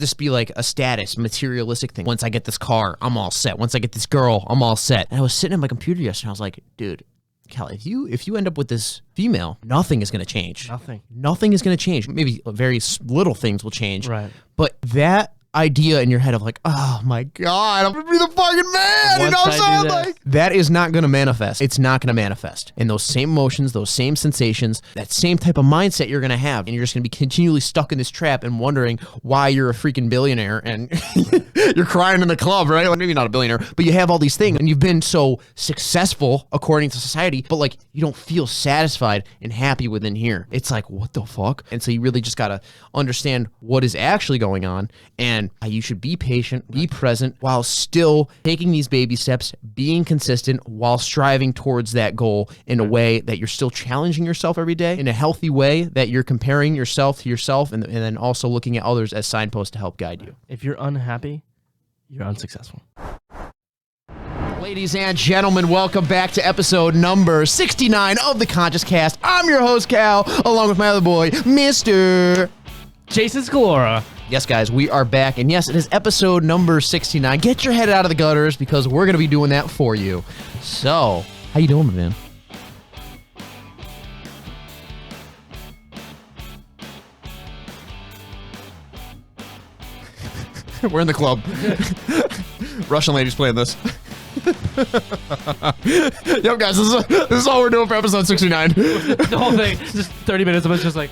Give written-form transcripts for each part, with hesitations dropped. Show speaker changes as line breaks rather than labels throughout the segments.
this be like a status, materialistic thing. Once I get this car, I'm all set. Once I get this girl, I'm all set. And I was sitting at my computer yesterday, and I was like, dude, Cal, if you end up with this female, nothing is going to change. Nothing is going to change. Maybe very little things will change.
Right.
But that idea in your head of like, oh my God, I'm gonna be the fucking man. You know what I'm saying? Like, that is not gonna manifest. It's not gonna manifest. And those same emotions, those same sensations, that same type of mindset you're gonna have, and you're just gonna be continually stuck in this trap and wondering why you're a freaking billionaire and you're crying in the club, right? Like, maybe not a billionaire, but you have all these things and you've been so successful according to society, but like you don't feel satisfied and happy within here. It's like, what the fuck? And so you really just gotta understand what is actually going on, and you should be patient, be present, while still taking these baby steps, being consistent, while striving towards that goal in a way that you're still challenging yourself every day, in a healthy way that you're comparing yourself to yourself, and then also looking at others as signposts to help guide you.
If you're unhappy, you're unsuccessful.
Ladies and gentlemen, welcome back to episode number 69 of the Conscious Cast. I'm your host, Cal, along with my other boy, Mr.
Jason Scalora.
Yes, guys, we are back, and yes, it is episode number 69. Get your head out of the gutters, because we're going to be doing that for you. So, how you doing, man? We're in the club. Russian ladies playing this. Yo, guys, this is all we're doing for episode 69.
The whole thing, just 30 minutes of us just like...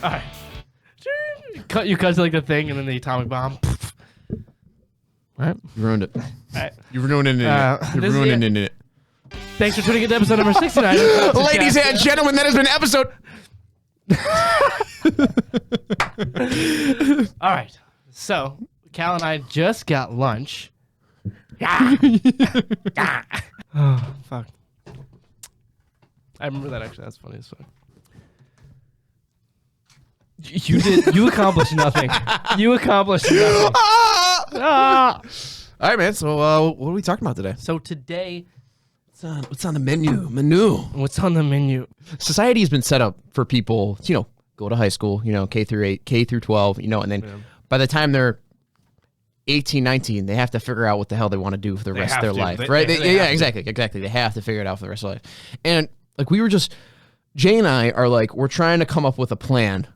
All right. You cut to like the thing and then the atomic bomb. All right.
You ruined it.
All right.
You ruined it. You ruined it.
Thanks for tuning in to episode number 69.
Ladies and gentlemen, that has been episode...
All right. So, Cal and I just got lunch. Oh, fuck. I remember that actually. That's funny as fuck. You accomplished nothing. You accomplished nothing.
All right, man. So, what are we talking about today?
So today,
what's on the menu?
What's on the menu?
Society has been set up for people, go to high school, K through 8, K through 12, and then by the time they're 18, 19, they have to figure out what the hell they want to do for the rest of their life, right? Exactly. They have to figure it out for the rest of their life. And like Jay and I are like, we're trying to come up with a plan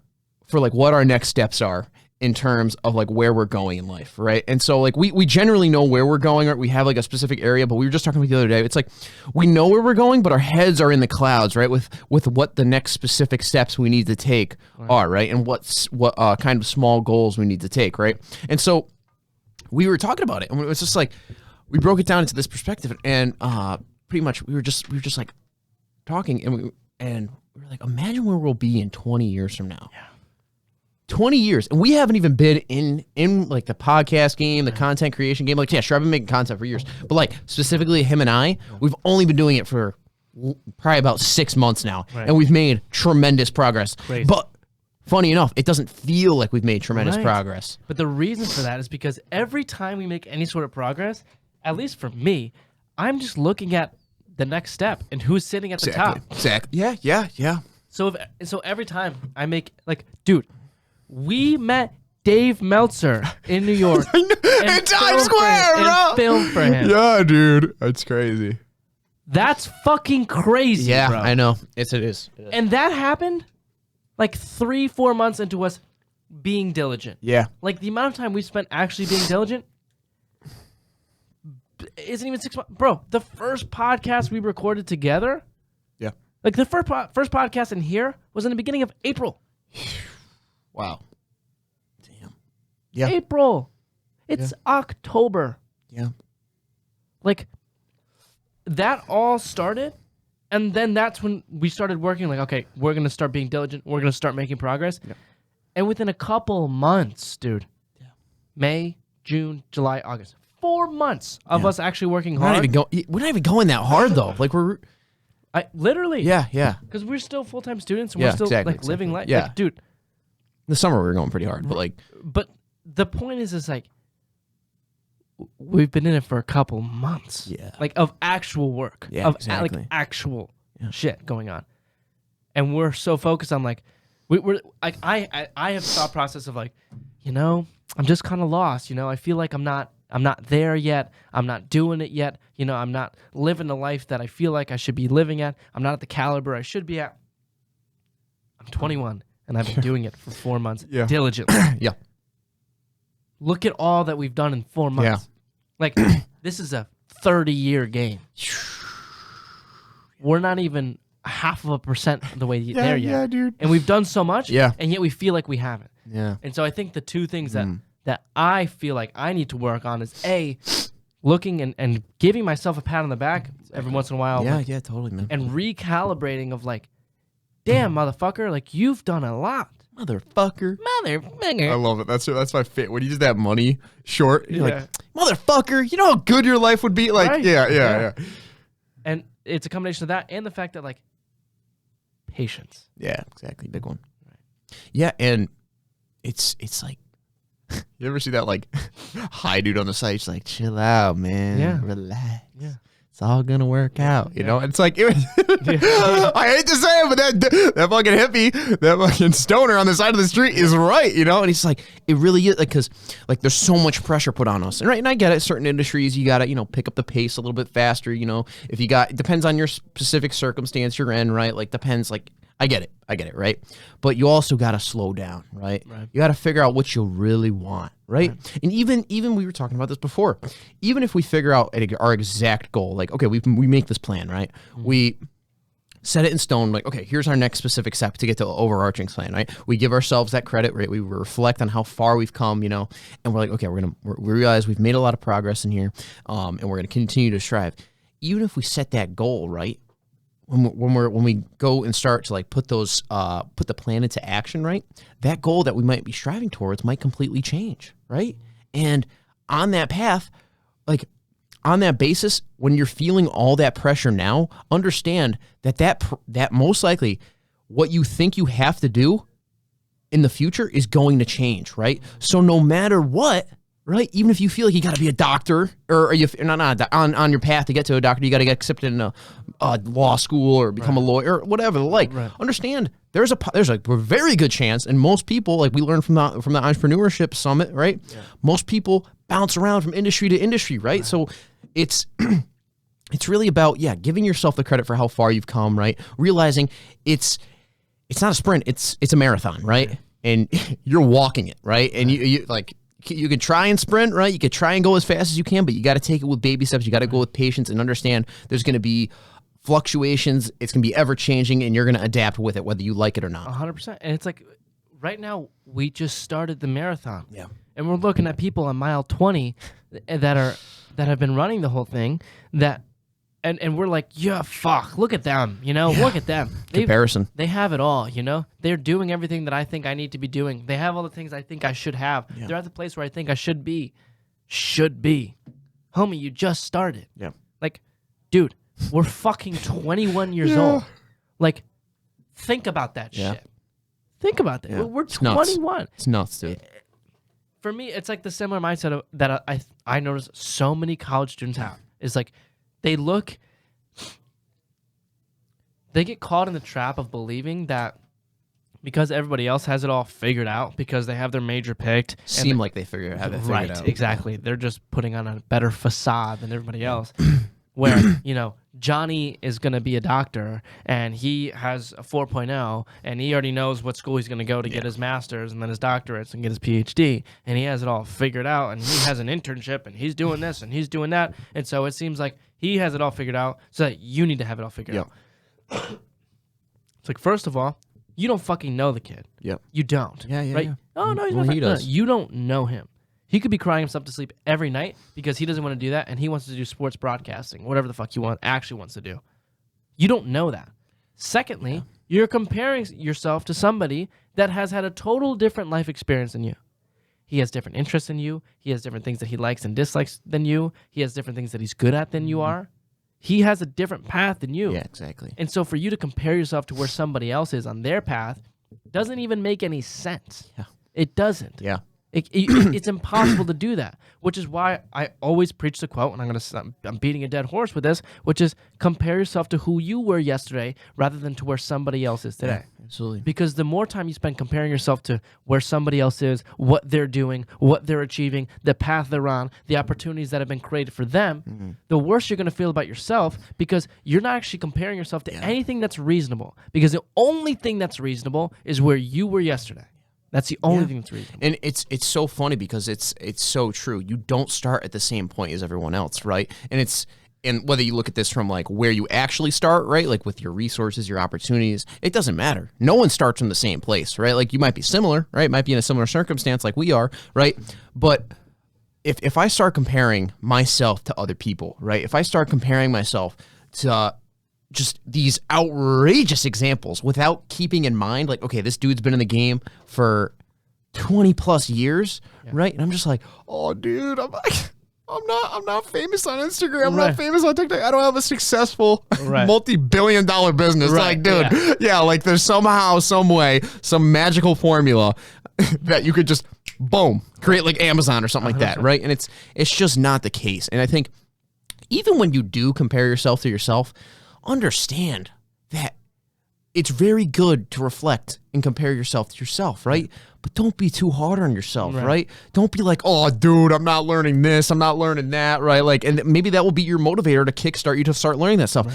for like what our next steps are in terms of like where we're going in life, right? And so like we generally know where we're going, or we have like a specific area, but we were just talking about the other day. It's like we know where we're going, but our heads are in the clouds, right? With what the next specific steps we need to take are, right? And what kind of small goals we need to take, right? And so we were talking about it, and it was just like we broke it down into this perspective, and pretty much we were just like talking, and we were like, imagine where we'll be in 20 years from now. Yeah. 20 years, and we haven't even been in like the podcast game, the content creation game. Like, yeah, sure, I've been making content for years, but like specifically him and I, we've only been doing it for probably about 6 months now, and we've made tremendous progress.
Crazy.
But funny enough, it doesn't feel like we've made tremendous progress.
But the reason for that is because every time we make any sort of progress, at least for me, I'm just looking at the next step and who's sitting at the top.
Exactly. Yeah.
So every time I make, like, dude, we met Dave Meltzer in New York.
In Times Square, bro.
And filmed for him.
Yeah, dude. That's crazy.
That's fucking crazy,
yeah,
bro.
I know. It is.
And that happened like 3-4 months into us being diligent.
Yeah.
Like the amount of time we spent actually being diligent isn't even 6 months. Bro, the first podcast we recorded together.
Yeah.
Like the first podcast in here was in the beginning of April.
Wow. Damn. Yeah.
April. It's October.
Yeah.
Like, that all started, and then that's when we started working, like, okay, we're going to start being diligent. We're going to start making progress. Yeah. And within a couple months, dude, May, June, July, August, 4 months of us actually working hard.
We're not even going that hard, though. Like,
literally.
Yeah.
Because we're still full-time students, and we're still, living life.
Yeah.
Like, dude.
The summer we were going pretty hard, but like...
But the point is like, we've been in it for a couple months. Yeah. Like, of actual work.
Yeah,
of
exactly.
Like, actual shit going on. And we're so focused on, like, We're like I have thought process of like, I'm just kind of lost. I feel like I'm not there yet. I'm not doing it yet. I'm not living the life that I feel like I should be living at. I'm not at the caliber I should be at. I'm 21 and I've been doing it for 4 months diligently.
Yeah.
Look at all that we've done in 4 months.
Yeah.
Like this is a 30-year game. We're not even 0.5% the way there yet.
Yeah, dude.
And we've done so much.
Yeah.
And yet we feel like we haven't.
Yeah.
And so I think the two things that I feel like I need to work on is A, looking and giving myself a pat on the back every once in a while.
Yeah, yeah, totally, man.
And recalibrating of like, damn, motherfucker, like you've done a lot.
Motherfucker.
Motherfucker.
I love it. That's my fit. When you use that money short, you're
Yeah.
like, motherfucker, you know how good your life would be? Like,
Right.
yeah.
And it's a combination of that and the fact that like patience.
Yeah, exactly. Big one. Right. Yeah, and it's like, you ever see that like high dude on the side? He's like, chill out, man.
Yeah.
Relax.
Yeah.
It's all gonna work out, you know. It's like I hate to say it, but that fucking hippie, that fucking stoner on the side of the street is right, you know. And he's like, it really is, like, because like there's so much pressure put on us, and right. And I get it. Certain industries, you gotta pick up the pace a little bit faster, you know. If you got, it depends on your specific circumstance you're in, right? Like depends, like. I get it, right? But you also got to slow down, right? You got to figure out what you really want, right? And even we were talking about this before. Even if we figure out our exact goal, like, okay, we make this plan, right? We set it in stone, like, okay, here's our next specific step to get to the overarching plan, right? We give ourselves that credit, right? We reflect on how far we've come, you know, and we're like, okay, we realize we've made a lot of progress in here, and we're going to continue to strive. Even if we set that goal, right? When we go and start to like put the plan into action, right? That goal that we might be striving towards might completely change, right? And on that path, like on that basis, when you're feeling all that pressure now, understand that most likely what you think you have to do in the future is going to change, right? So no matter what, right? Even if you feel like you got to be a doctor, or you're not on your path to get to a doctor, you got to get accepted in a law school or become a lawyer, or whatever. Like, understand there's a very good chance, and most people, like we learned from the entrepreneurship summit, right? Yeah. Most people bounce around from industry to industry, right? So it's really about giving yourself the credit for how far you've come, right? Realizing it's not a sprint, it's a marathon, right? Yeah. And you're walking it, right? And you like. You could try and sprint, right? You could try and go as fast as you can, but you got to take it with baby steps. You got to go with patience and understand there's going to be fluctuations. It's going to be ever changing, and you're going to adapt with it, whether you like it or not.
100%. And it's like right now we just started the marathon.
Yeah.
And we're looking at people on mile 20 that have been running the whole thing and we're like, fuck, look at them, look at them.
Comparison.
They have it all, They're doing everything that I think I need to be doing. They have all the things I think I should have. Yeah. They're at the place where I think I should be. Homie, you just started.
Yeah.
Like, dude, we're fucking 21 years old. Like, think about that shit. Think about that. Yeah. We're 21.
Nuts. It's nuts, dude.
For me, it's like the similar mindset that I notice so many college students have. Is like, they get caught in the trap of believing that because everybody else has it all figured out, because they have their major picked.
Seem like they have it figured out.
Right, exactly. They're just putting on a better facade than everybody else. Where, Johnny is going to be a doctor, and he has a 4.0, and he already knows what school he's going to go to get his master's and then his doctorates and get his PhD, and he has it all figured out, and he has an internship, and he's doing this, and he's doing that, and so it seems like he has it all figured out, so that you need to have it all figured out. It's like, first of all, you don't fucking know the kid.
Yep.
You don't. Right?
Yeah.
Oh, no, he's not. No, you don't know him. He could be crying himself to sleep every night because he doesn't want to do that, and he wants to do sports broadcasting, whatever the fuck he actually wants to do. You don't know that. Secondly, you're comparing yourself to somebody that has had a total different life experience than you. He has different interests than you. He has different things that he likes and dislikes than you. He has different things that he's good at than you are. He has a different path than you.
Yeah, exactly.
And so for you to compare yourself to where somebody else is on their path doesn't even make any sense.
Yeah.
It doesn't.
Yeah.
It's impossible to do that, which is why I always preach the quote, and I'm beating a dead horse with this, which is compare yourself to who you were yesterday rather than to where somebody else is today.
Yeah, absolutely.
Because the more time you spend comparing yourself to where somebody else is, what they're doing, what they're achieving, the path they're on, the opportunities that have been created for them, the worse you're going to feel about yourself, because you're not actually comparing yourself to anything that's reasonable. Because the only thing that's reasonable is where you were yesterday. That's the only thing that's reasonable.
And it's so funny because it's so true. You don't start at the same point as everyone else, right? And whether you look at this from like where you actually start, right? Like with your resources, your opportunities, it doesn't matter. No one starts from the same place, right? Like you might be similar, right? Might be in a similar circumstance like we are, right? But if I start comparing myself to other people, right? If I start comparing myself to just these outrageous examples without keeping in mind, like, okay, this dude's been in the game for 20 plus years, right? And I'm just like, oh, dude, I'm not famous on Instagram. I'm not famous on TikTok. I don't have a successful multi-billion-dollar business. Like, dude, like there's somehow, some way, some magical formula that you could just, boom, create like Amazon or something like that, right? And it's just not the case. And I think even when you do compare yourself to yourself, understand that it's very good to reflect and compare yourself to yourself, right? But don't be too hard on yourself, right? Don't be like, oh, dude, I'm not learning this, I'm not learning that, right? Like, and maybe that will be your motivator to kickstart you to start learning that stuff.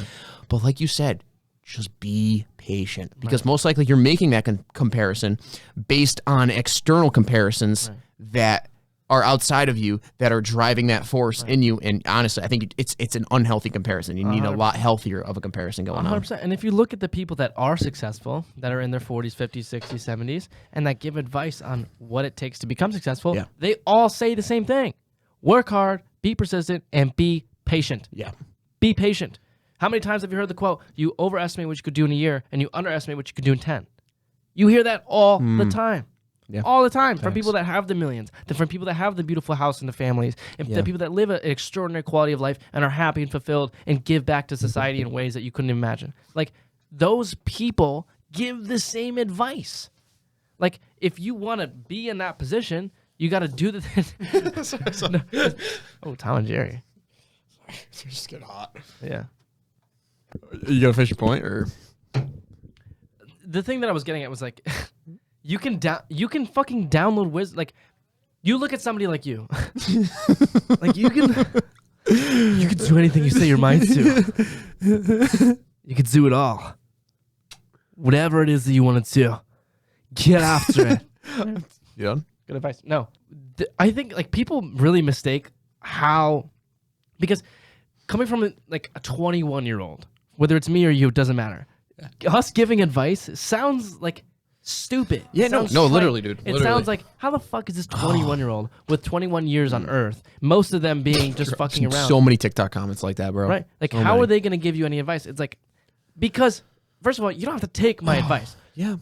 But like you said, just be patient, because most likely you're making that comparison based on external comparisons that are outside of you, that are driving that force in you. And honestly, I think it's an unhealthy comparison. You need 100%. A lot healthier of a comparison going 100%.
on. And if you look at the people that are successful, that are in their 40s, 50s, 60s, 70s, and that give advice on what it takes to become successful, they all say the same thing. Work hard, be persistent, and be patient.
Yeah.
Be patient. How many times have you heard the quote, you overestimate what you could do in a year, and you underestimate what you could do in 10? You hear that all the time. Yeah. All the time. From people that have the millions, from people that have the beautiful house and the families, and the people that live an extraordinary quality of life and are happy and fulfilled and give back to society in ways that you couldn't imagine. Like, those people give the same advice. Like, if you want to be in that position, you got to do the thing. Oh, Tom and Jerry.
Sorry, just get hot.
Yeah.
You got to finish your point, or?
The thing that I was getting at was like... You can fucking download wisdom. Like, you look at somebody like you. Like, you can do anything you say your mind to. You can do it all. Whatever it is that you want to do, get after it.
You done?
Good advice. No, I think like people really mistake how, because coming from like a 21-year-old, whether it's me or you, it doesn't matter. Us giving advice sounds like stupid.
Yeah, no, literally, dude.
It sounds like, how the fuck is this 21-year-old with 21 years on Earth, most of them being just fucking around?
So many TikTok comments like that, bro.
Right? Like, how are they going to give you any advice? It's like, because, first of all, you don't have to take my advice.
Yeah.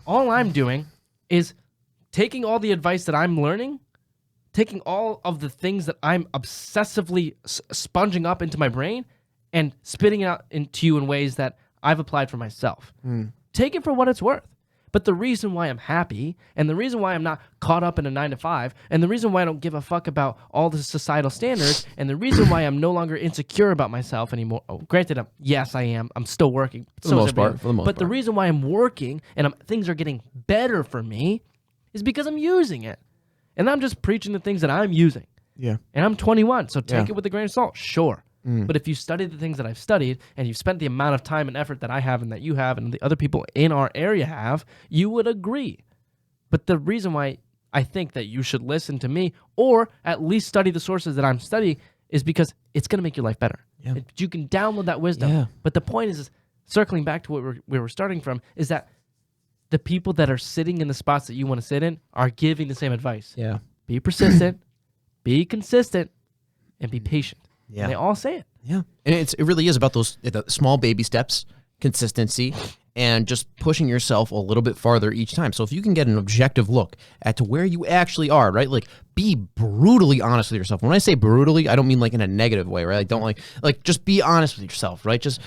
All I'm doing is taking all the advice that I'm learning, taking all of the things that I'm obsessively sponging up into my brain, and spitting it out into you in ways that I've applied for myself. Take it for what it's worth. But the reason why I'm happy, and the reason why I'm not caught up in a 9-to-5, and the reason why I don't give a fuck about all the societal standards, and the reason why I'm no longer insecure about myself anymore. Oh, granted, yes, I am. I'm still working.
For the most part.
But the reason why I'm working and things are getting better for me is because I'm using it. And I'm just preaching the things that I'm using.
Yeah.
And I'm 21, so take it with a grain of salt. Sure. But if you study the things that I've studied, and you've spent the amount of time and effort that I have and that you have and the other people in our area have, you would agree. But the reason why I think that you should listen to me, or at least study the sources that I'm studying, is because it's going to make your life better. Yeah. You can download that wisdom. Yeah. But the point is circling back to where we're starting from, is that the people that are sitting in the spots that you want to sit in are giving the same advice.
Yeah.
Be persistent, be consistent, and be patient. Yeah. And they all say it.
Yeah. And it really is about those small baby steps, consistency, and just pushing yourself a little bit farther each time. So if you can get an objective look at to where you actually are, right? Like, be brutally honest with yourself. When I say brutally, I don't mean like in a negative way, right? Like, don't like just be honest with yourself, right? Just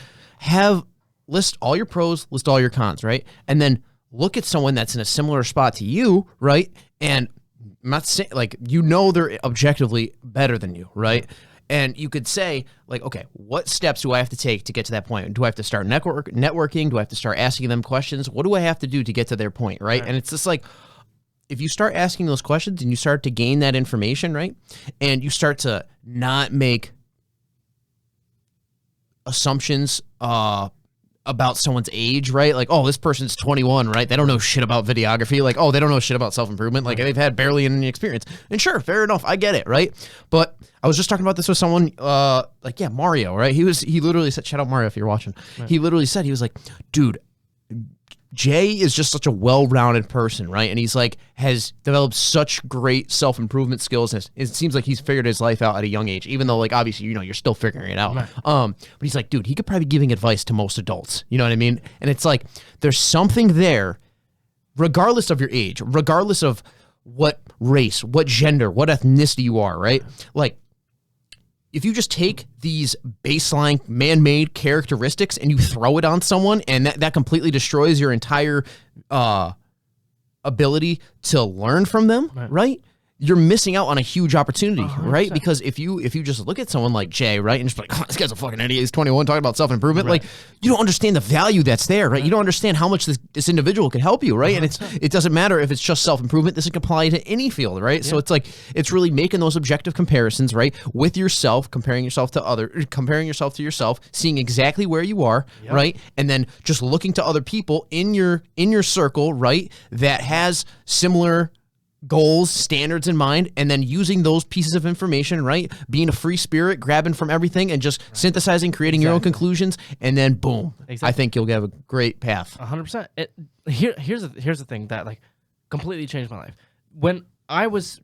list all your pros, list all your cons, right? And then look at someone that's in a similar spot to you, right? And I'm not saying like they're objectively better than you, right? And you could say like, okay, what steps do I have to take to get to that point? Do I have to start networking? Do I have to start asking them questions? What do I have to do to get to their point, right? And it's just like, if you start asking those questions and you start to gain that information, right, and you start to not make assumptions about someone's age, right? Like, oh, this person's 21, right? They don't know shit about videography. Like, oh, they don't know shit about self-improvement. Like, they've had barely any experience. And sure, fair enough. I get it, right? But I was just talking about this with someone, Mario, right? He literally said, shout out Mario if you're watching. Right. He literally said, he was like, dude, Jay is just such a well-rounded person, right? And he's like, has developed such great self-improvement skills. And it seems like he's figured his life out at a young age, even though like, obviously, you're still figuring it out. Right. But he's like, dude, he could probably be giving advice to most adults. You know what I mean? And it's like, there's something there, regardless of your age, regardless of what race, what gender, what ethnicity you are, right? Like, if you just take these baseline man-made characteristics and you throw it on someone, and that completely destroys your entire ability to learn from them, right? You're missing out on a huge opportunity, 100%. Right? Because if you just look at someone like Jay, right, and just like, oh, this guy's a fucking idiot, he's 21, talking about self-improvement, right. Like, you don't understand the value that's there, right? You don't understand how much this individual can help you, right? 100%. And it doesn't matter if it's just self-improvement, this can apply to any field, right? Yeah. So it's like, it's really making those objective comparisons, right, with yourself, comparing yourself to yourself, seeing exactly where you are, right? And then just looking to other people in your circle, right, that has similar goals, standards in mind, and then using those pieces of information, right? Being a free spirit, grabbing from everything and just synthesizing, creating your own conclusions, and then boom. Exactly. I think you'll have a great path.
100%. Here's the thing that like completely changed my life. When I was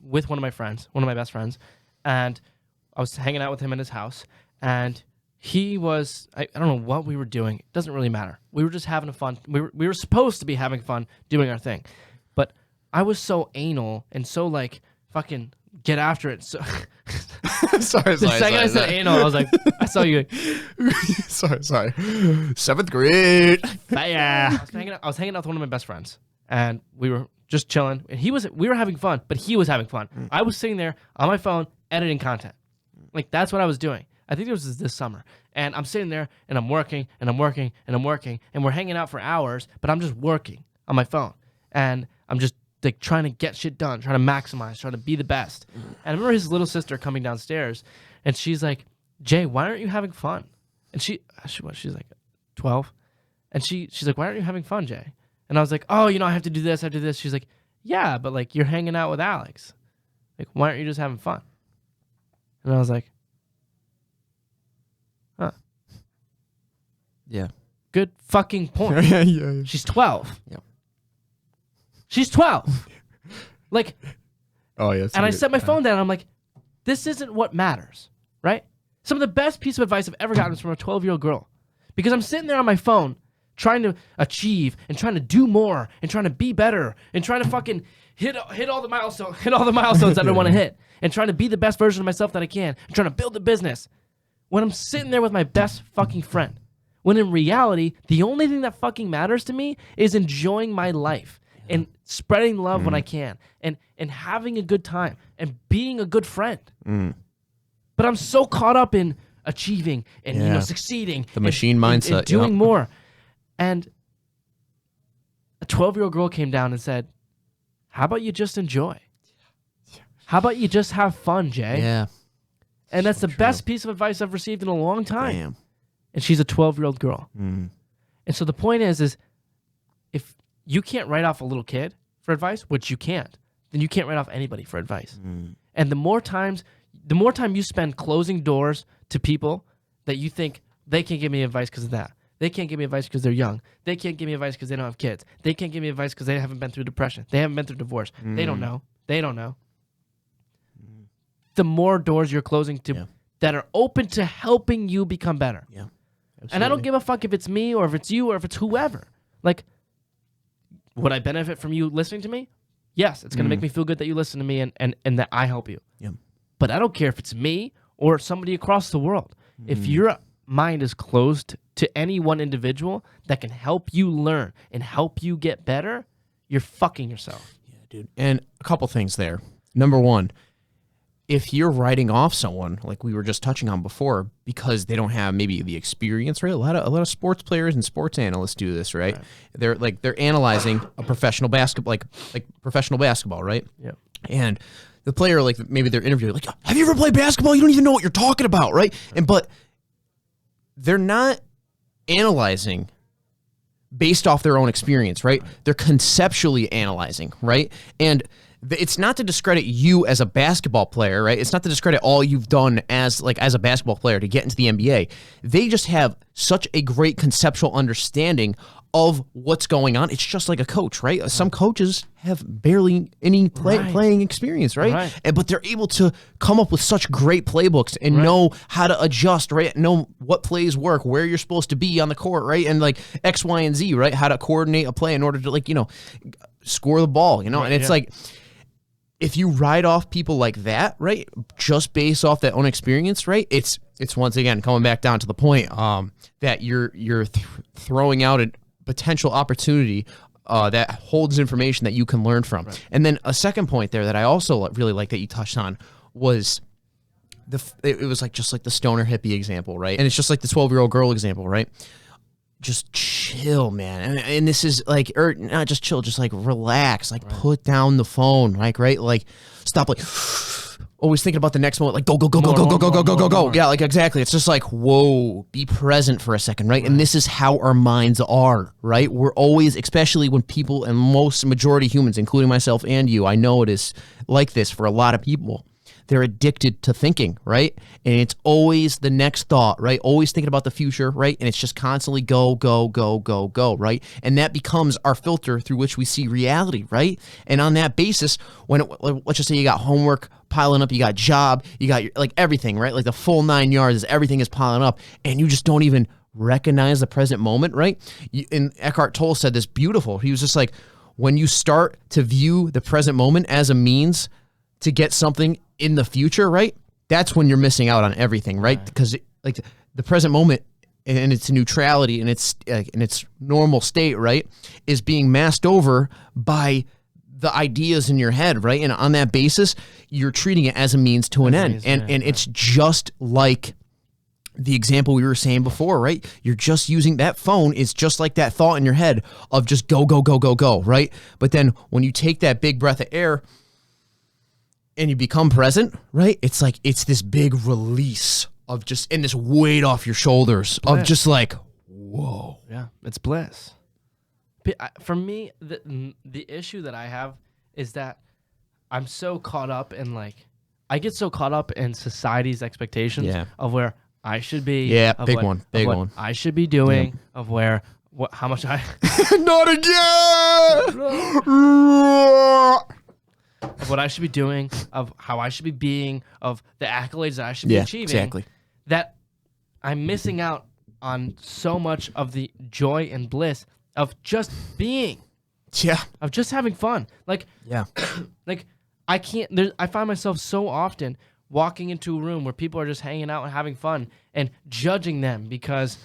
with one of my friends, one of my best friends, and I was hanging out with him in his house, and he was, I don't know what we were doing. It doesn't really matter. We were just having fun. We were supposed to be having fun doing our thing. But I was so anal and so like fucking get after it. So
sorry.
The second I said anal, I was like, I saw you.
sorry. 7th grade.
Yeah. I was hanging out with one of my best friends, and we were just chilling. And we were having fun, but he was having fun. I was sitting there on my phone editing content. Like that's what I was doing. I think it was this summer. And I'm sitting there and I'm working and I'm working and I'm working and we're hanging out for hours, but I'm just working on my phone. And I'm just like trying to get shit done, trying to maximize, trying to be the best. And I remember his little sister coming downstairs, and she's like, Jay, why aren't you having fun? And she's like 12. And she's like, why aren't you having fun, Jay? And I was like, oh, I have to do this, I have to do this. She's like, yeah, but like you're hanging out with Alex. Like, why aren't you just having fun? And I was like, huh.
Yeah.
Good fucking point.
Yeah.
She's 12.
Yep.
She's 12. Like,
oh yeah.
And I set my phone down. And I'm like, this isn't what matters, right? Some of the best piece of advice I've ever gotten is from a 12-year-old girl, because I'm sitting there on my phone trying to achieve and trying to do more and trying to be better and trying to fucking hit all the milestones that I want to hit, and trying to be the best version of myself that I can, and trying to build a business. When I'm sitting there with my best fucking friend, when in reality, the only thing that fucking matters to me is enjoying my life and spreading love when I can, and having a good time and being a good friend. But I'm so caught up in achieving and succeeding,
the machine mindset,
and doing more. And a 12-year-old girl came down and said, "How about you just enjoy? How about you just have fun, Jay?"
Yeah.
And that's the best piece of advice I've received in a long time.
Damn.
And she's a 12-year-old girl. And so the point is if you can't write off a little kid for advice, which you can't, then you can't write off anybody for advice. And the more time you spend closing doors to people that you think they can't give me advice because of that. They can't give me advice because they're young. They can't give me advice because they don't have kids. They can't give me advice because they haven't been through depression. They haven't been through divorce. They don't know. The more doors you're closing to that are open to helping you become better.
Yeah. Absolutely.
And I don't give a fuck if it's me or if it's you or if it's whoever. Like, would I benefit from you listening to me? Yes, it's going to make me feel good that you listen to me and that I help you.
Yeah.
But I don't care if it's me or somebody across the world. If your mind is closed to any one individual that can help you learn and help you get better, you're fucking yourself.
Yeah, dude. And a couple things there. Number one, if you're writing off someone like we were just touching on before because they don't have maybe the experience, right? A lot of sports players and sports analysts do this, right? They're analyzing a professional basketball, like professional basketball, right?
Yeah.
And the player, like maybe they're interviewing, like, have you ever played basketball? You don't even know what you're talking about, right? But they're not analyzing based off their own experience, right? They're conceptually analyzing, right? And it's not to discredit you as a basketball player, right? It's not to discredit all you've done as a basketball player to get into the NBA. They just have such a great conceptual understanding of what's going on. It's just like a coach, right? Some coaches have barely any playing experience, right? But they're able to come up with such great playbooks and know how to adjust, right? Know what plays work, where you're supposed to be on the court, right? And like X, Y, and Z, right? How to coordinate a play in order to score the ball, and it's like, if you write off people like that, right, just based off that own experience, right, it's once again coming back down to the point that you're throwing out a potential opportunity that holds information that you can learn from. Right. And then a second point there that I also really like that you touched on was it was like just like the stoner hippie example, right? And it's just like the 12-year-old girl example, right? Just chill, man. And this is like, or not just chill, just like relax, like put down the phone, like, right? Like stop, like always thinking about the next moment, like go. Yeah, like exactly. It's just like, whoa, be present for a second, right? And this is how our minds are, right? We're always, especially when people and most majority humans, including myself and you, I know it is like this for a lot of people. They're addicted to thinking, right? And it's always the next thought, right? Always thinking about the future, right? And it's just constantly go, right? And that becomes our filter through which we see reality, right? And on that basis, let's just say you got homework piling up, you got job, you got like everything, right? Like the full 9 yards, everything is piling up, and you just don't even recognize the present moment, right? And Eckhart Tolle said this beautiful. He was just like, when you start to view the present moment as a means to get something in the future, right? That's when you're missing out on everything, right? Because like the present moment and its neutrality and its normal state, right, is being masked over by the ideas in your head, right? And on that basis, you're treating it as a means to an end. And it's just like the example we were saying before, right? You're just using that phone is just like that thought in your head of just go, right? But then when you take that big breath of air and you become present, right? It's like, it's this big release of just, and this weight off your shoulders of just like, whoa.
Yeah, it's bliss. For me, the issue that I have is that I'm so caught up in I get so caught up in society's expectations of where I should be.
Yeah, big one.
I should be doing, of where, how much I...
Not again!
Of what I should be doing, of how I should be being, of the accolades that I should be achieving.
Exactly.
That I'm missing out on so much of the joy and bliss of just being.
Yeah.
Of just having fun. Like I can't, I find myself so often walking into a room where people are just hanging out and having fun and judging them because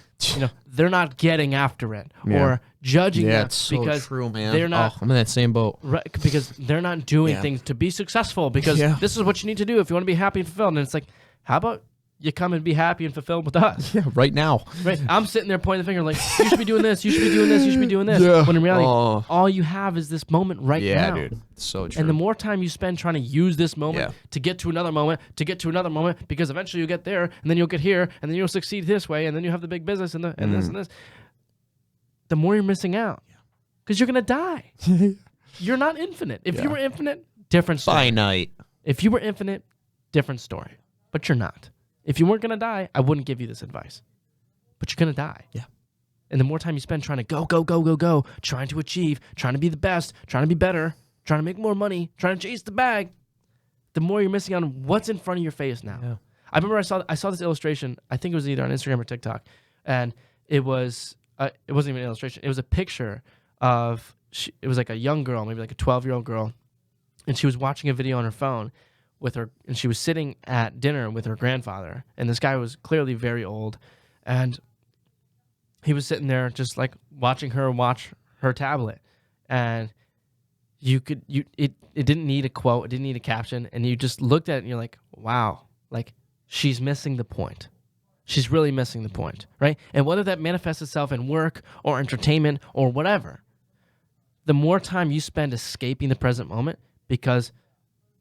they're not getting after it, or judging them because
true, man.
They're not.
I'm in that same boat.
Right, because they're not doing things to be successful. Because this is what you need to do if you want to be happy and fulfilled. And it's like, how about you come and be happy and fulfilled with us?
Yeah, right now.
Right, I'm sitting there pointing the finger like, you should be doing this, you should be doing this, you should be doing this. Yeah. When in reality, all you have is this moment right now.
Yeah, dude. So true.
And the more time you spend trying to use this moment to get to another moment, because eventually you'll get there, and then you'll get here, and then you'll succeed this way, and then you have the big business and this and this. The more you're missing out, because you're gonna die. You're not infinite. If you were infinite, different story.
Finite.
If you were infinite, different story. But you're not. If you weren't gonna die, I wouldn't give you this advice. But you're gonna die.
Yeah.
And the more time you spend trying to go, trying to achieve, trying to be the best, trying to be better, trying to make more money, trying to chase the bag, the more you're missing on what's in front of your face now. Yeah. I remember I saw this illustration. I think it was either on Instagram or TikTok, and it wasn't even an illustration. It was a picture of it was like a young girl, maybe like a 12-year-old girl, and she was watching a video on her phone with her, and she was sitting at dinner with her grandfather, and this guy was clearly very old, and he was sitting there just like watching her watch her tablet, and it didn't need a quote, it didn't need a caption, and you just looked at it and you're like, wow, like she's missing the point. She's really missing the point, right? And whether that manifests itself in work or entertainment or whatever, the more time you spend escaping the present moment because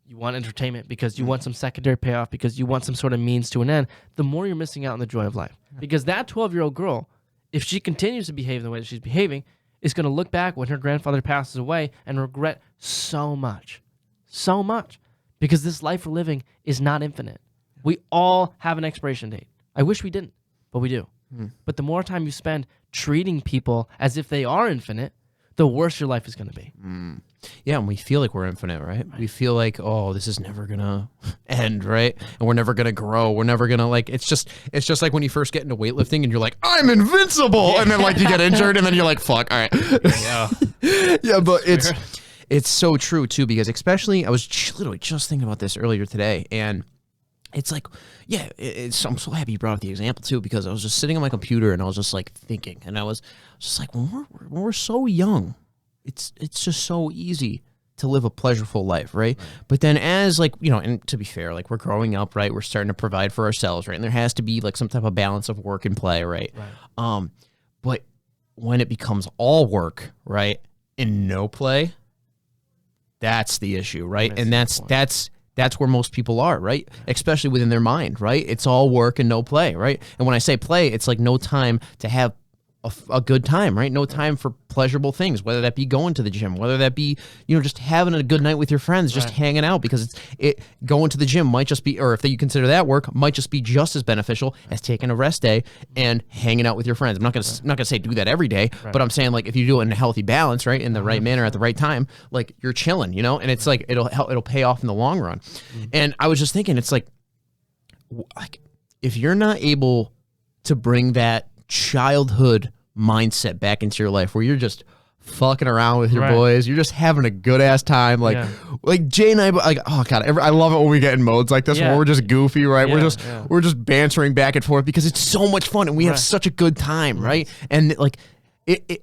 you want entertainment, because you want some secondary payoff, because you want some sort of means to an end, the more you're missing out on the joy of life. Because that 12-year-old girl, if she continues to behave the way that she's behaving, is going to look back when her grandfather passes away and regret so much, because this life we're living is not infinite. We all have an expiration date. I wish we didn't, but we do. But the more time you spend treating people as if they are infinite, the worse your life is going to be.
Yeah, and we feel like we're infinite, right? We feel like, oh, this is never gonna end, right? And we're never gonna grow. We're never gonna it's just like when you first get into weightlifting and you're like, I'm invincible, and then like you get injured and then you're like, fuck, all right. Yeah, but it's so true too, because especially I was literally just thinking about this earlier today, and it's like, yeah, I'm so happy you brought up the example too, because I was just sitting on my computer and I was just like thinking, and I was just like, when we're so young, it's just so easy to live a pleasureful life, right? But then as like, and to be fair, like we're growing up, right? We're starting to provide for ourselves, right? And there has to be like some type of balance of work and play, right? But when it becomes all work, right, and no play, that's the issue, right? And that's where most people are, right? Especially within their mind, right? It's all work and no play, right? And when I say play, it's like no time to have a good time, right? No time for pleasurable things, whether that be going to the gym, whether that be, just having a good night with your friends, just hanging out, because going to the gym might just be, or if you consider that work, might just be just as beneficial as taking a rest day and hanging out with your friends. I'm not gonna say do that every day, but I'm saying like if you do it in a healthy balance, right, in the right manner at the right time, like you're chilling, and it's like it'll pay off in the long run. And I was just thinking, it's like if you're not able to bring that childhood mindset back into your life where you're just fucking around with your boys, you're just having a good ass time, like Jay and I, like, oh god, I love it when we get in modes like this where we're just goofy, right? We're just bantering back and forth because it's so much fun and we have such a good time, right? And like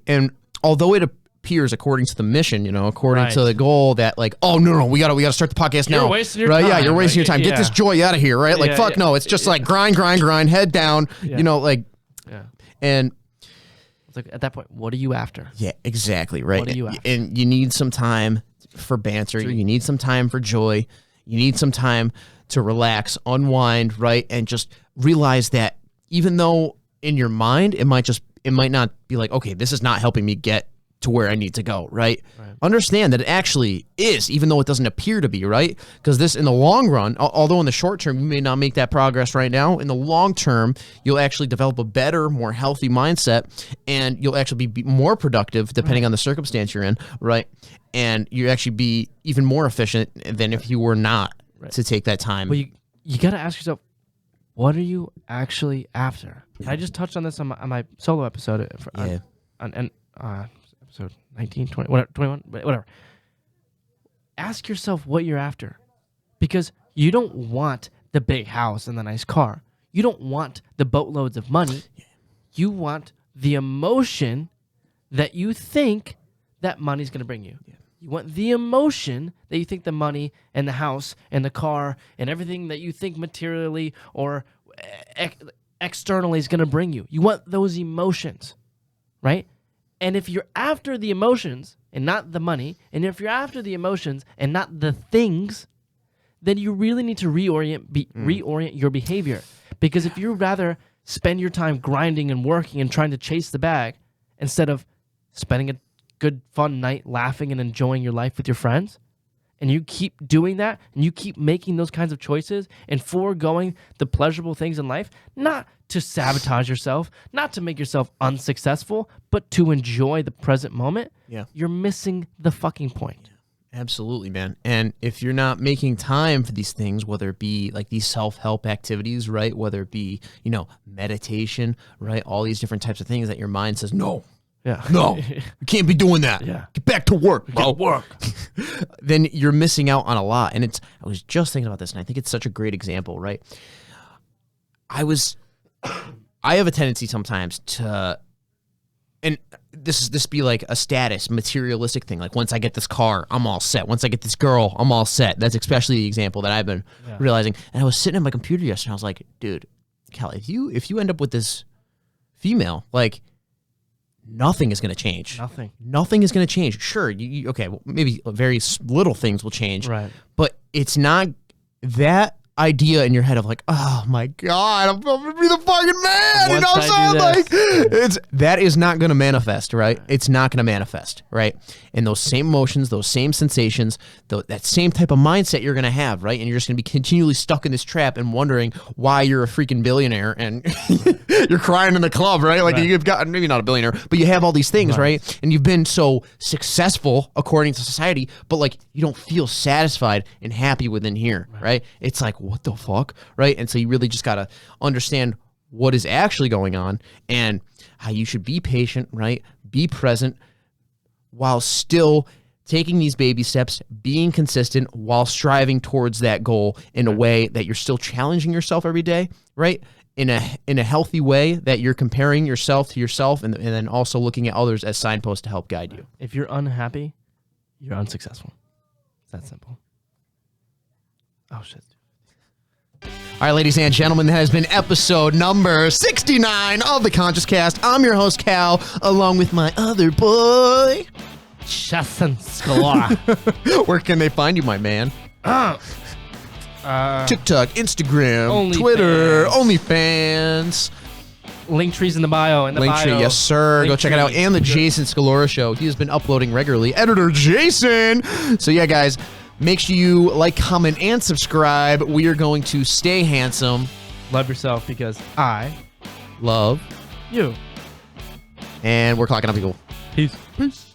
and although it appears according to the mission, according to the goal that like, oh no, we gotta start the podcast now.
You're wasting your
time.
Yeah,
you're wasting your time. Get this joy out of here, right? Like fuck no, it's just like grind, head down, and
it's like at that point, what are you after?
Yeah, exactly, right.
What are you after?
And you need some time for banter. You need some time for joy. You need some time to relax, unwind, right? And just realize that even though in your mind it might not be like, okay, this is not helping me get to where I need to go, right? Understand that it actually is, even though it doesn't appear to be, right? Because this, in the long run, although in the short term you may not make that progress right now, in the long term you'll actually develop a better, more healthy mindset, and you'll actually be more productive depending on the circumstance you're in, right? And you actually be even more efficient than if you were not to take that time.
Well, you got to ask yourself, what are you actually after? I just touched on this on my solo episode, episode 19, 20, whatever, 21, whatever. Ask yourself what you're after, because you don't want the big house and the nice car. You don't want the boatloads of money. You want the emotion that you think that money's going to bring you. You want the emotion that you think the money and the house and the car and everything that you think materially or externally is going to bring you. You want those emotions, right? And if you're after the emotions and not the money, and if you're after the emotions and not the things, then you really need to reorient your behavior. Because if you rather spend your time grinding and working and trying to chase the bag instead of spending a good, fun night laughing and enjoying your life with your friends, and you keep doing that, and you keep making those kinds of choices and foregoing the pleasurable things in life, not to sabotage yourself, not to make yourself unsuccessful, but to enjoy the present moment, you're missing the fucking point.
Absolutely, man. And if you're not making time for these things, whether it be like these self-help activities, right? Whether it be, meditation, right? All these different types of things that your mind says, no, you can't be doing that. Get back to work, bro.
Work.
Then you're missing out on a lot. And I was just thinking about this, and I think it's such a great example, right? I have a tendency sometimes to, and this be like a status, materialistic thing. Like once I get this car, I'm all set. Once I get this girl, I'm all set. That's especially the example that I've been realizing. And I was sitting at my computer yesterday. I was like, dude, Cal, if you end up with this female, like nothing is going to change. Nothing is going to change. Sure, okay, well, maybe very little things will change.
Right.
But it's not that idea in your head of like, oh my God, I'm gonna be the fucking man. You know what I'm saying? Like, that is not gonna manifest, right? It's not gonna manifest, right? And those same emotions, those same sensations, that same type of mindset you're gonna have, right? And you're just gonna be continually stuck in this trap and wondering why you're a freaking billionaire and you're crying in the club, right? Like you've got, maybe not a billionaire, but you have all these things, right? And you've been so successful according to society, but like you don't feel satisfied and happy within here, right? It's like, what the fuck, right? And so you really just gotta understand what is actually going on and how you should be patient, right? Be present while still taking these baby steps, being consistent while striving towards that goal in a way that you're still challenging yourself every day, right? In a healthy way that you're comparing yourself to yourself and then also looking at others as signposts to help guide you.
If you're unhappy, you're unsuccessful. It's that simple. Oh, shit.
All right, ladies and gentlemen, that has been episode number 69 of the Conscious Cast. I'm your host, Cal, along with my other boy,
Justin Sklar.
Where can they find you, my man? TikTok, Instagram, Twitter, OnlyFans.
Linktree's in the bio.
Linktree, yes, sir. Go check it out. And the Jason Scalora Show. He has been uploading regularly. Editor Jason. So, yeah, guys. Make sure you like, comment, and subscribe. We are going to stay handsome.
Love yourself because I
love
you.
And we're clocking up, people.
Peace.